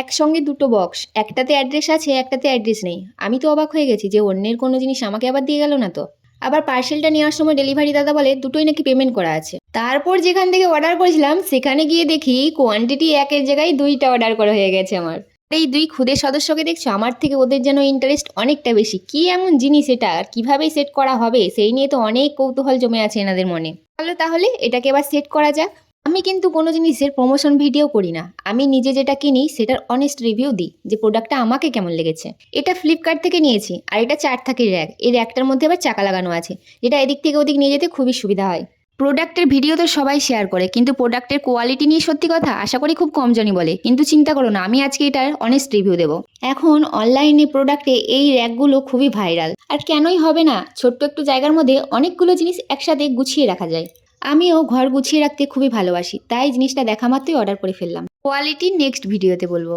একসঙ্গে দুটো বক্স, একটাতে অ্যাড্রেস আছে একটাতে অ্যাড্রেস নেই। আমি তো অবাক হয়ে গেছি যে অন্যের কোনো জিনিস আমাকে আবার দিয়ে গেল না তো। আবার পার্সেলটা নেওয়ার সময় ডেলিভারি দাদা বলে দুটোই নাকি পেমেন্ট করা আছে। তারপর যেখান থেকে অর্ডার করেছিলাম সেখানে গিয়ে দেখি কোয়ান্টিটি একের জায়গায় দুইটা অর্ডার করা হয়ে গেছে আমার। এই দুই খুদের সদস্যকে দেখছো, আমার থেকে ওদের যেন ইন্টারেস্ট অনেকটা বেশি। কি এমন জিনিস এটা, আর কিভাবে সেট করা হবে সেই নিয়ে তো অনেক কৌতূহল জমে আছে এনাদের মনে। তাহলে এটাকে এবার সেট করা যাক। আমি কিন্তু কোনো জিনিসের প্রমোশন ভিডিও করি না। আমি নিজে যেটা কিনি সেটার অনেস্ট রিভিউ দিই যে প্রোডাক্টটা আমাকে কেমন লেগেছে। এটা ফ্লিপকার্ট থেকে নিয়েছি, আর এটা 4 থাকের র্যাক। এই র্যাকটার মধ্যে আবার চাকা লাগানো আছে, যেটা এদিক থেকে ওদিক নিয়ে যেতে খুবই সুবিধা হয়। প্রোডাক্টের ভিডিও তো সবাই শেয়ার করে, কিন্তু প্রোডাক্টের কোয়ালিটি নিয়ে সত্যি কথা আশা করি খুব কম জনই বলে। কিন্তু চিন্তা করো না, আমি আজকে এটার অনেস্ট রিভিউ দেবো। এখন অনলাইনে প্রোডাক্টে এই র্যাকগুলো খুবই ভাইরাল, আর কেনই হবে না। ছোট্ট একটু জায়গার মধ্যে অনেকগুলো জিনিস একসাথে গুছিয়ে রাখা যায়। আমিও ঘর গুছিয়ে রাখতে খুবই ভালোবাসি, তাই জিনিসটা দেখা মাত্রই অর্ডার করে ফেললাম। কোয়ালিটি নেক্সট ভিডিওতে বলবো।